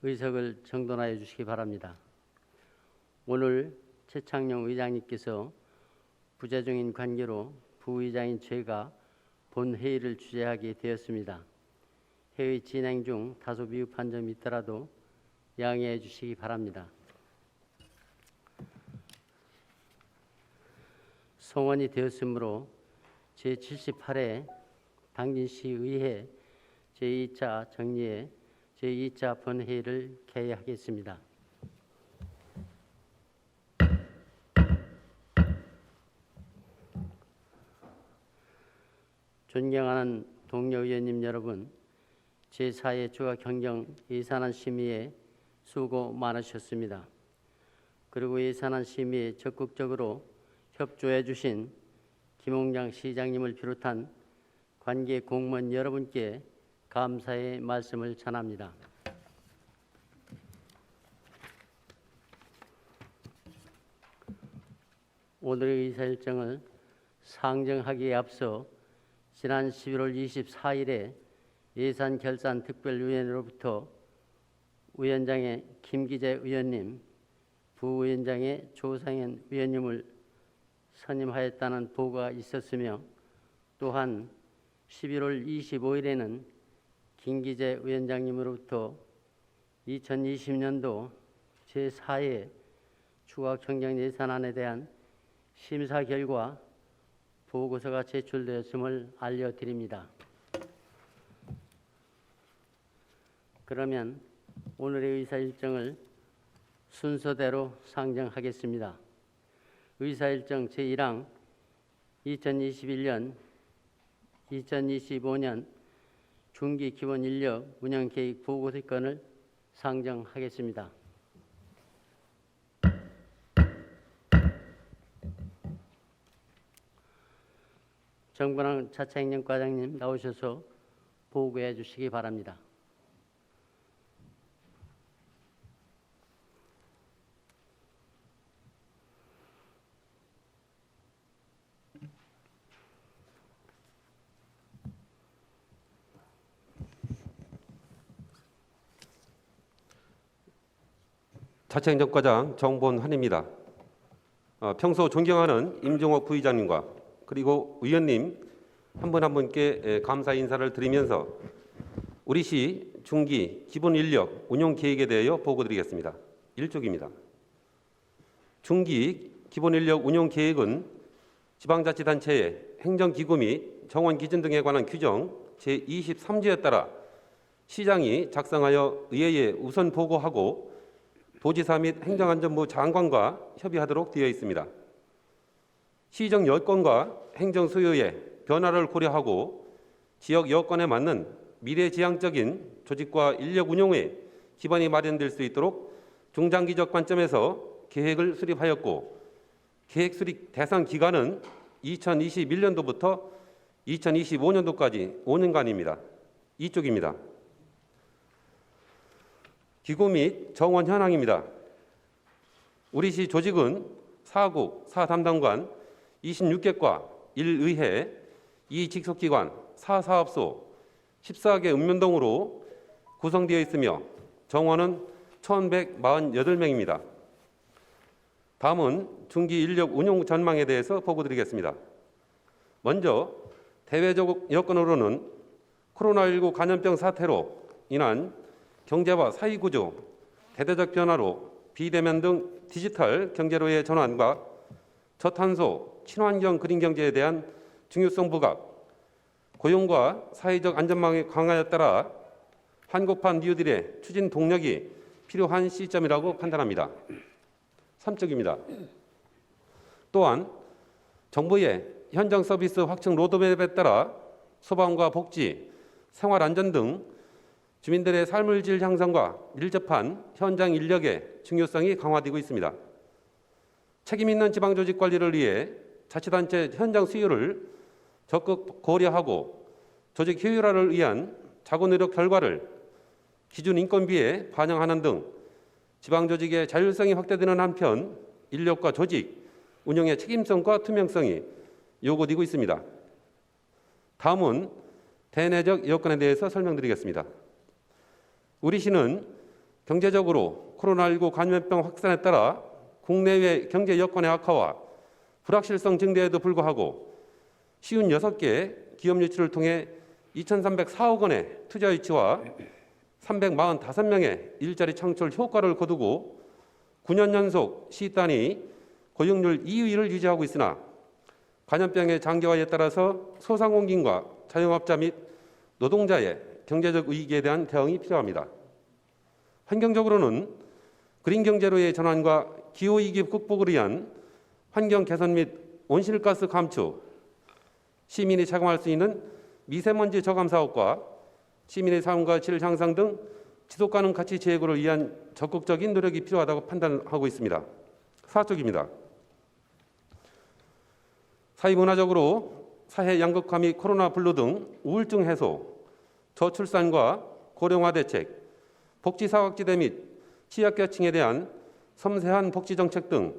의석을 정돈하여 주시기 바랍니다. 오늘 최창룡 의장님께서 부재중인 관계로 부의장인 제가 본회의를 주재하게 되었습니다. 회의 진행 중 다소 미흡한 점이 있더라도 양해해 주시기 바랍니다. 송원이 되었으므로 제78회 당진시의회 제2차 정리회 제2차 본회의를 개회하겠습니다. 존경하는 동료 의원님 여러분, 제4회 조각경정 예산안 심의에 수고 많으셨습니다. 그리고 예산안 심의에 적극적으로 협조해 주신 김홍장 시장님을 비롯한 관계 공무원 여러분께 감사의 말씀을 전합니다. 오늘의 의사 일정을 상정하기에 앞서 지난 11월 24일에 예산결산특별위원회로부터 위원장의 김기재 의원님, 부위원장의 조상현 의원님을 선임하였다는 보고가 있었으며, 또한 11월 25일에는 김기재 위원장님으로부터 2020년도 제4회 추가경정예산안에 대한 심사 결과 보고서가 제출되었음을 알려드립니다. 그러면 오늘의 의사 일정을 순서대로 상정하겠습니다. 의사 일정 제1항 2021년 2025년 중기 기본 인력 운영 계획 보고서 건을 상정하겠습니다. 정관왕 차차행정과장님 나오셔서 보고해 주시기 바랍니다. 차차행정과장 정본환입니다. 평소 존경하는 임종옥 부의장님과 그리고 의원님 한 분 한 분께 감사 인사를 드리면서 우리 시 중기 기본 인력 운용 계획에 대하여 보고드리겠습니다. 1쪽입니다. 중기 기본 인력 운용 계획은 지방자치단체의 행정기구 및 정원 기준 등에 관한 규정 제23조에 따라 시장이 작성하여 의회에 우선 보고하고 도지사 및 행정안전부 장관과 협의하도록 되어 있습니다. 시정 여건과 행정 수요의 변화를 고려하고 지역 여건에 맞는 미래지향적인 조직과 인력 운용의 기반이 마련될 수 있도록 중장기적 관점에서 계획을 수립하였고, 계획 수립 대상 기간은 2021년도부터 2025년도까지 5년간입니다. 이쪽입니다. 기구 및 정원 현황입니다. 우리 시 조직은 4국 4담당관 26개과 1의회 2직속기관 4사업소 14개 읍면동으로 구성되어 있으며 정원은 1148명입니다. 다음은 중기 인력 운용 전망에 대해서 보고드리겠습니다. 먼저 대외적 여건으로는 코로나19 감염병 사태로 인한 경제와 사회구조, 대대적 변화로 비대면 등 디지털 경제로의 전환과 저탄소, 친환경 그린 경제에 대한 중요성 부각, 고용과 사회적 안전망의 강화에 따라 한국판 뉴딜의 추진 동력이 필요한 시점이라고 판단합니다. 3쪽입니다. 또한 정부의 현장 서비스 확충 로드맵에 따라 소방과 복지, 생활안전 등 주민들의 삶의 질 향상과 밀접한 현장 인력의 중요성이 강화되고 있습니다. 책임 있는 지방조직 관리를 위해 자치단체 현장 수요를 적극 고려하고 조직 효율화를 위한 자구 노력 결과를 기준 인건비에 반영하는 등 지방조직의 자율성이 확대되는 한편 인력과 조직, 운영의 책임성과 투명성이 요구되고 있습니다. 다음은 대내적 여건에 대해서 설명드리겠습니다. 우리 시는 경제적으로 코로나19 감염병 확산에 따라 국내외 경제 여건의 악화와 불확실성 증대에도 불구하고 56개 기업 유치를 통해 2,304억 원의 투자 유치와 345명의 일자리 창출 효과를 거두고 9년 연속 시단위 고용률 2위를 유지하고 있으나 감염병의 장기화에 따라서 소상공인과 자영업자 및 노동자의 경제적 위기에 대한 대응이 필요합니다. 환경적으로는 그린 경제로의 전환과 기후위기 극복을 위한 환경 개선 및 온실가스 감축, 시민이 착용할 수 있는 미세먼지 저감 사업과 시민의 삶과 질 향상 등 지속가능 가치 제고를 위한 적극적인 노력이 필요하다고 판단하고 있습니다. 4쪽입니다. 사회문화적으로 사회 양극화 및 코로나 블루 등 우울증 해소, 저출산과 고령화 대책, 복지사각지대 및 취약계층에 대한 섬세한 복지정책 등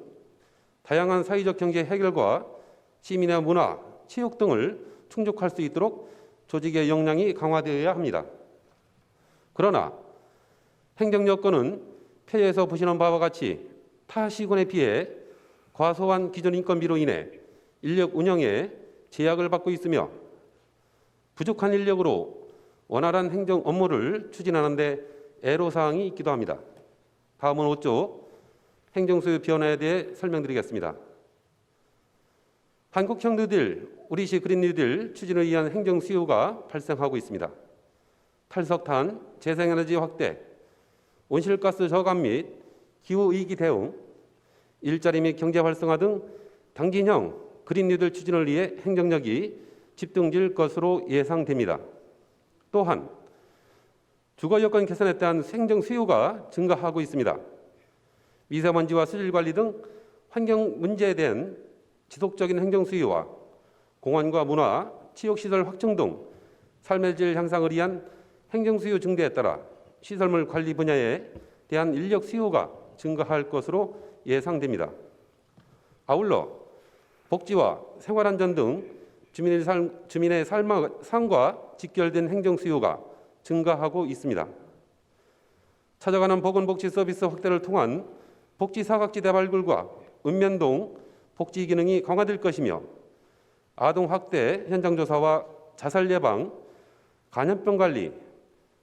다양한 사회적 경제 해결과 시민의 문화, 체육 등을 충족할 수 있도록 조직의 역량이 강화되어야 합니다. 그러나 행정 여건은 표에서 보시는 바와 같이 타 시군에 비해 과소한 기존 인건비로 인해 인력 운영에 제약을 받고 있으며 부족한 인력으로 원활한 행정 업무를 추진하는 데 애로사항이 있기도 합니다. 다음은 5쪽 행정소유 변화에 대해 설명드리겠습니다. 한국형 뉴딜, 우리식 그린 뉴딜 추진을 위한 행정 수요가 발생하고 있습니다. 탈석탄, 재생에너지 확대, 온실가스 저감 및 기후위기 대응, 일자리 및 경제 활성화 등 당진형 그린 뉴딜 추진을 위해 행정력이 집중될 것으로 예상됩니다. 또한 주거 여건 개선에 대한 행정 수요가 증가하고 있습니다. 미세먼지와 수질 관리 등 환경 문제에 대한 지속적인 행정 수요와 공원과 문화, 체육시설 확충 등 삶의 질 향상을 위한 행정 수요 증대에 따라 시설물 관리 분야에 대한 인력 수요가 증가할 것으로 예상됩니다. 아울러 복지와 생활안전 등 주민의 삶과 직결된 행정 수요가 증가하고 있습니다. 찾아가는 보건복지 서비스 확대를 통한 복지 사각지대 발굴과 읍면동 복지 기능이 강화될 것이며 아동 학대 현장 조사와 자살 예방, 감염병 관리,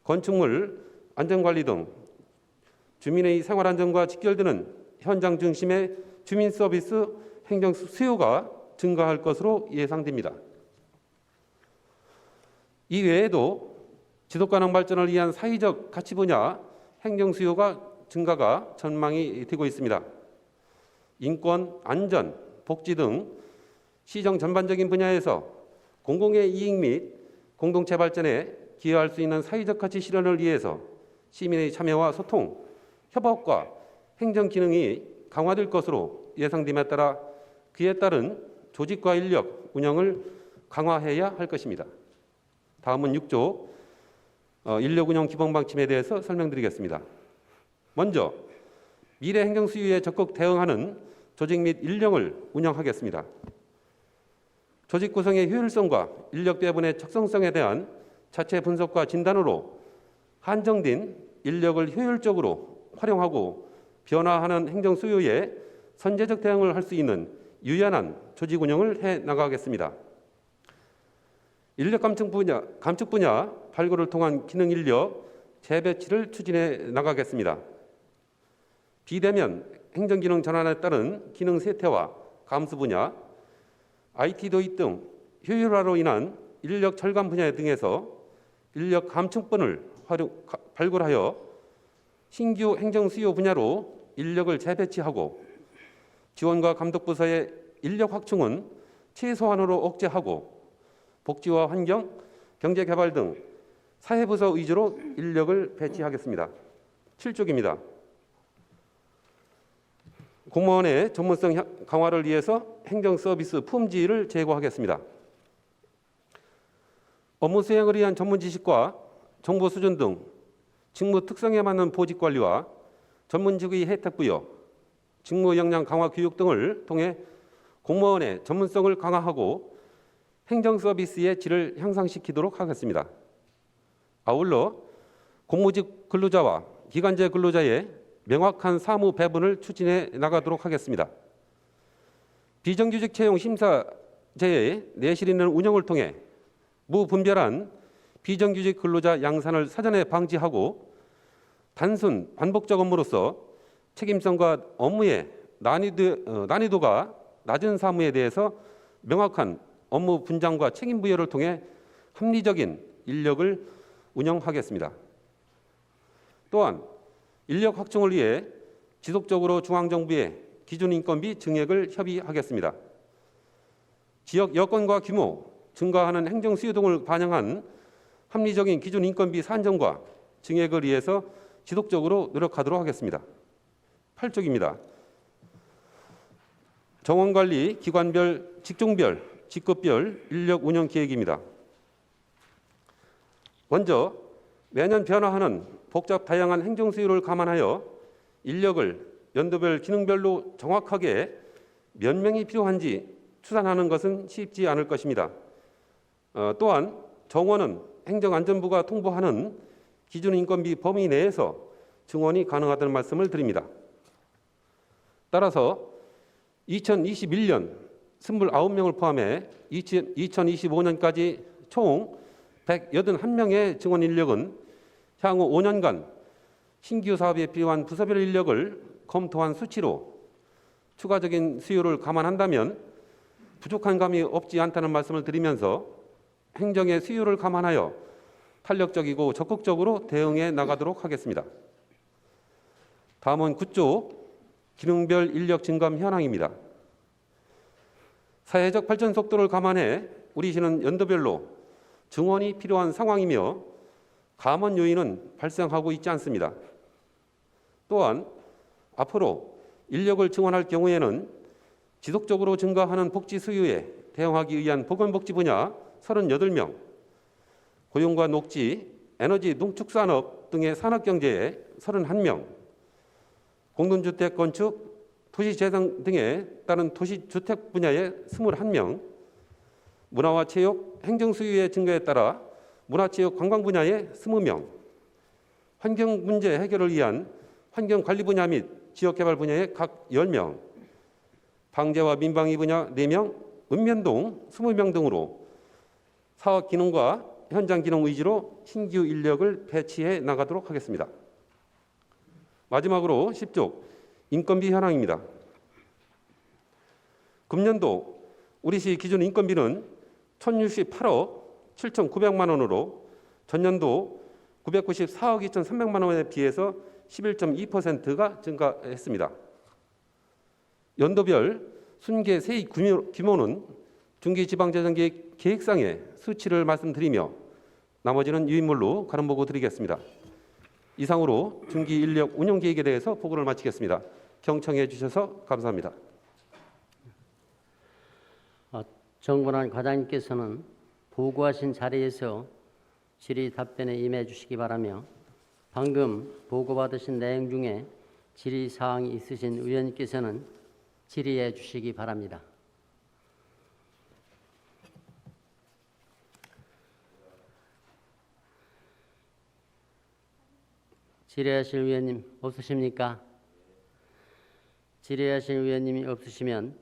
건축물 안전 관리 등 주민의 생활 안전과 직결되는 현장 중심의 주민 서비스 행정 수요가 증가할 것으로 예상됩니다. 이 외에도 지속가능 발전을 위한 사회적 가치 분야 행정 수요가 증가가 전망이 되고 있습니다. 인권, 안전, 복지 등 시정 전반적인 분야에서 공공의 이익 및 공동체 발전에 기여할 수 있는 사회적 가치 실현을 위해서 시민의 참여와 소통, 협업과 행정 기능이 강화될 것으로 예상됨에 따라 그에 따른 조직과 인력 운영을 강화해야 할 것입니다. 다음은 6조 인력 운영 기본 방침에 대해서 설명드리겠습니다. 먼저 미래 행정 수요에 적극 대응하는 조직 및 인력을 운영하겠습니다. 조직 구성의 효율성과 인력 배분의 적성성에 대한 자체 분석과 진단으로 한정된 인력을 효율적으로 활용하고 변화하는 행정 수요에 선제적 대응을 할 수 있는 유연한 조직 운영을 해 나가겠습니다. 인력 감축 분야 발굴을 통한 기능 인력 재배치를 추진해 나가겠습니다. 비대면 행정기능 전환에 따른 기능 쇠퇴와 감수 분야, IT 도입 등 효율화로 인한 인력 절감 분야 등에서 인력 감축분을 발굴하여 신규 행정 수요 분야로 인력을 재배치하고 지원과 감독 부서의 인력 확충은 최소한으로 억제하고 복지와 환경, 경제개발 등 사회부서 위주로 인력을 배치하겠습니다. 7쪽입니다. 공무원의 전문성 강화를 위해서 행정 서비스 품질을 제고하겠습니다. 업무 수행을 위한 전문 지식과 정보 수준 등 직무 특성에 맞는 보직 관리와 전문직의 혜택 부여, 직무 역량 강화 교육 등을 통해 공무원의 전문성을 강화하고 행정 서비스의 질을 향상시키도록 하겠습니다. 아울러 공무직 근로자와 기간제 근로자의 명확한 사무 배분을 추진해 나가도록 하겠습니다. 비정규직 채용 심사제의 내실 있는 운영을 통해 무분별한 비정규직 근로자 양산을 사전에 방지하고 단순 반복적 업무로서 책임성과 업무의 난이도가 낮은 사무에 대해서 명확한 업무 분장과 책임 부여를 통해 합리적인 인력을 운영하겠습니다. 또한 인력 확충을 위해 지속적으로 중앙정부에 기준인건비 증액을 협의하겠습니다. 지역 여건과 규모, 증가하는 행정 수요 등을 반영한 합리적인 기준인건비 산정과 증액을 위해서 지속적으로 노력하도록 하겠습니다. 8쪽입니다. 정원관리, 기관별, 직종별, 직급별 인력 운영 계획입니다. 먼저 매년 변화하는 복잡 다양한 행정 수요를 감안하여 인력을 연도별 기능별로 정확하게 몇 명이 필요한지 추산하는 것은 쉽지 않을 것입니다. 또한 정원은 행정안전부가 통보하는 기준인건비 범위 내에서 증원이 가능하다는 말씀을 드립니다. 따라서 2021년 29명을 포함해 2025년까지 총 181명의 증원 인력은 향후 5년간 신규 사업에 필요한 부서별 인력을 검토한 수치로 추가적인 수요를 감안한다면 부족한 감이 없지 않다는 말씀을 드리면서 행정의 수요를 감안하여 탄력적이고 적극적으로 대응해 나가도록 하겠습니다. 다음은 9조 기능별 인력 증감 현황입니다. 사회적 발전 속도를 감안해 우리 시는 연도별로 증원이 필요한 상황이며 감원 요인은 발생하고 있지 않습니다. 또한 앞으로 인력을 증원할 경우에는 지속적으로 증가하는 복지 수요에 대응하기 위한 보건복지 분야 38명, 고용과 녹지, 에너지, 농축산업 등의 산업경제에 31명, 공동주택 건축, 도시재생 등에 따른 도시주택 분야에 21명, 문화와 체육, 행정수요의 증가에 따라 문화체육 관광 분야에 20명, 환경 문제 해결을 위한 환경관리 분야 및 지역개발 분야에 각 10명, 방재와 민방위 분야 4명, 읍면동 20명 등으로 사업 기능과 현장 기능 의지로 신규 인력을 배치해 나가도록 하겠습니다. 마지막으로 10쪽 인건비 현황입니다. 금년도 우리시 기준 인건비는 1,068억 7,900만 원으로 전년도 994억 2,300만 원에 비해서 11.2%가 증가했습니다. 연도별 순계 세입 규모는 중기지방재정계획 계획상의 수치를 말씀드리며 나머지는 유인물로 가름 보고 드리겠습니다. 이상으로 중기 인력 운영 계획에 대해서 보고를 마치겠습니다. 경청해 주셔서 감사합니다. 정본환 과장님께서는 보고하신 자리에서 질의 답변에 임해 주시기 바라며 방금 보고받으신 내용 중에 질의 사항이 있으신 의원님께서는 질의해 주시기 바랍니다. 질의하실 의원님 없으십니까? 질의하실 의원님이 없으시면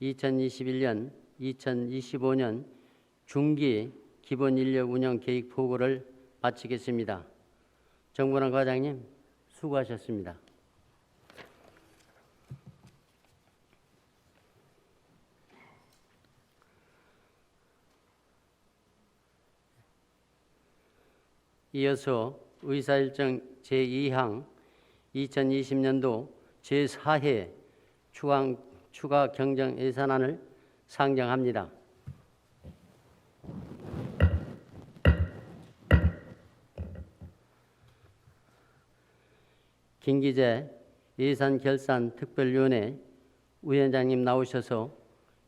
2021년, 2025년 중기 기본인력 운영 계획 보고를 마치겠습니다. 정본환 과장님 수고하셨습니다. 이어서 의사일정 제2항 2020년도 제4회 추가 경정 예산안을 상정합니다. 김기재 예산결산특별위원회 위원장님 나오셔서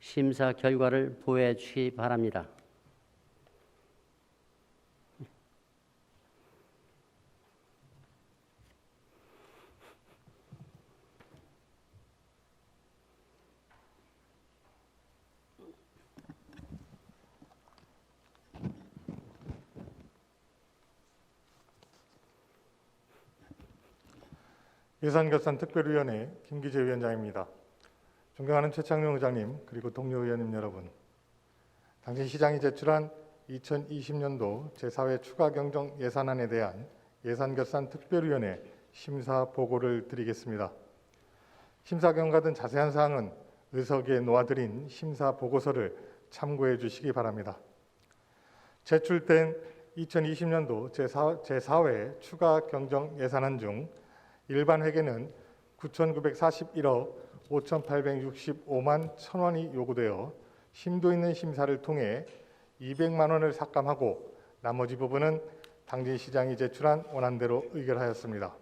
심사 결과를 보여 주시기 바랍니다. 예산결산특별위원회 김기재 위원장입니다. 존경하는 최창룡 의장님 그리고 동료 의원님 여러분, 당진 시장이 제출한 2020년도 제4회 추가경정 예산안에 대한 예산결산특별위원회 심사 보고를 드리겠습니다. 심사 경과 등 자세한 사항은 의석에 놓아드린 심사 보고서를 참고해 주시기 바랍니다. 제출된 2020년도 제4회 추가 경정 예산안 중 일반 회계는 9,941억 5,865만 1,000원이 요구되어 심도 있는 심사를 통해 200만 원을 삭감하고 나머지 부분은 당진시장이 제출한 원안대로 의결하였습니다.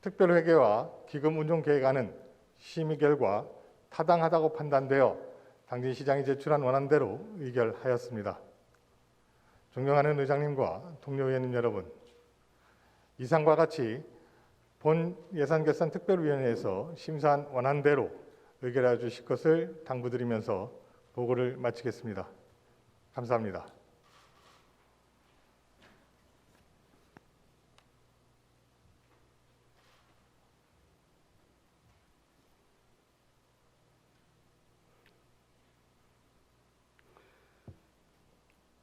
특별회계와 기금운용계획안은 심의 결과 타당하다고 판단되어 당진시장이 제출한 원안대로 의결하였습니다. 존경하는 의장님과 동료 의원님 여러분, 이상과 같이 본 예산결산특별위원회에서 심사한 원안대로 의결해 주실 것을 당부드리면서 보고를 마치겠습니다. 감사합니다.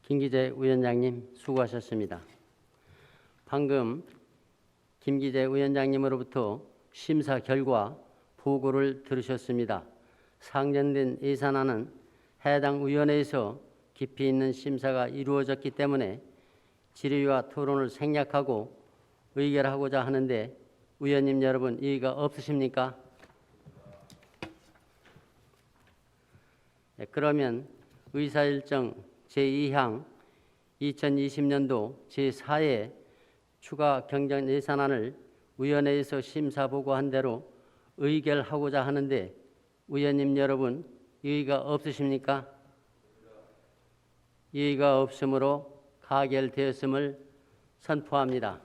김기재 위원장님 수고하셨습니다. 방금 김기재 위원장님으로부터 심사 결과 보고를 들으셨습니다. 상정된 예산안은 해당 위원회에서 깊이 있는 심사가 이루어졌기 때문에 질의와 토론을 생략하고 의결하고자 하는데 위원님 여러분 이의가 없으십니까? 네, 그러면 의사일정 제2항 2020년도 제4회 추가 경정 예산안을 위원회에서 심사 보고한 대로 의결하고자 하는데 위원님 여러분 이의가 없으십니까? 이의가 없으므로 가결되었음을 선포합니다.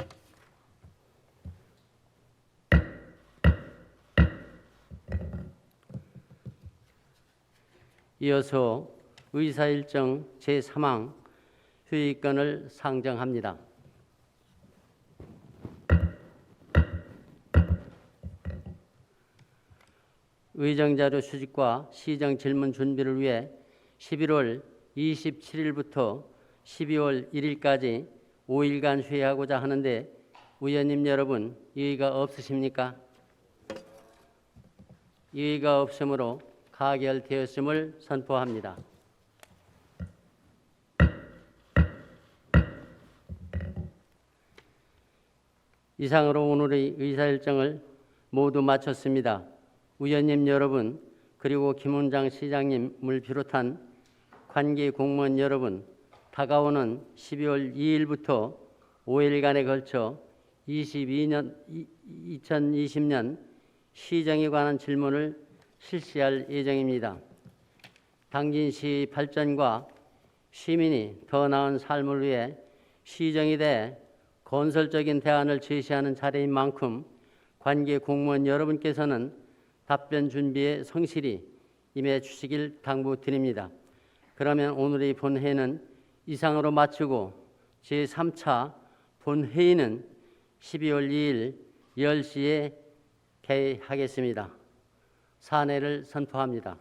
이어서 의사일정 제3항 회의권을 상정합니다. 의정자료 수집과 시정질문 준비를 위해 11월 27일부터 12월 1일까지 5일간 회의하고자 하는데 위원님 여러분 이의가 없으십니까? 이의가 없으므로 가결되었음을 선포합니다. 이상으로 오늘의 의사일정을 모두 마쳤습니다. 위원님 여러분 그리고 김원장 시장님을 비롯한 관계 공무원 여러분, 다가오는 12월 2일부터 5일간에 걸쳐 2020년 시정에 관한 질문을 실시할 예정입니다. 당진시 발전과 시민이 더 나은 삶을 위해 시정에 대해 건설적인 대안을 제시하는 자리인 만큼 관계 공무원 여러분께서는 답변 준비에 성실히 임해 주시길 당부드립니다. 그러면 오늘의 본회의는 이상으로 마치고 제3차 본회의는 12월 2일 10시에 개회하겠습니다. 사내를 선포합니다.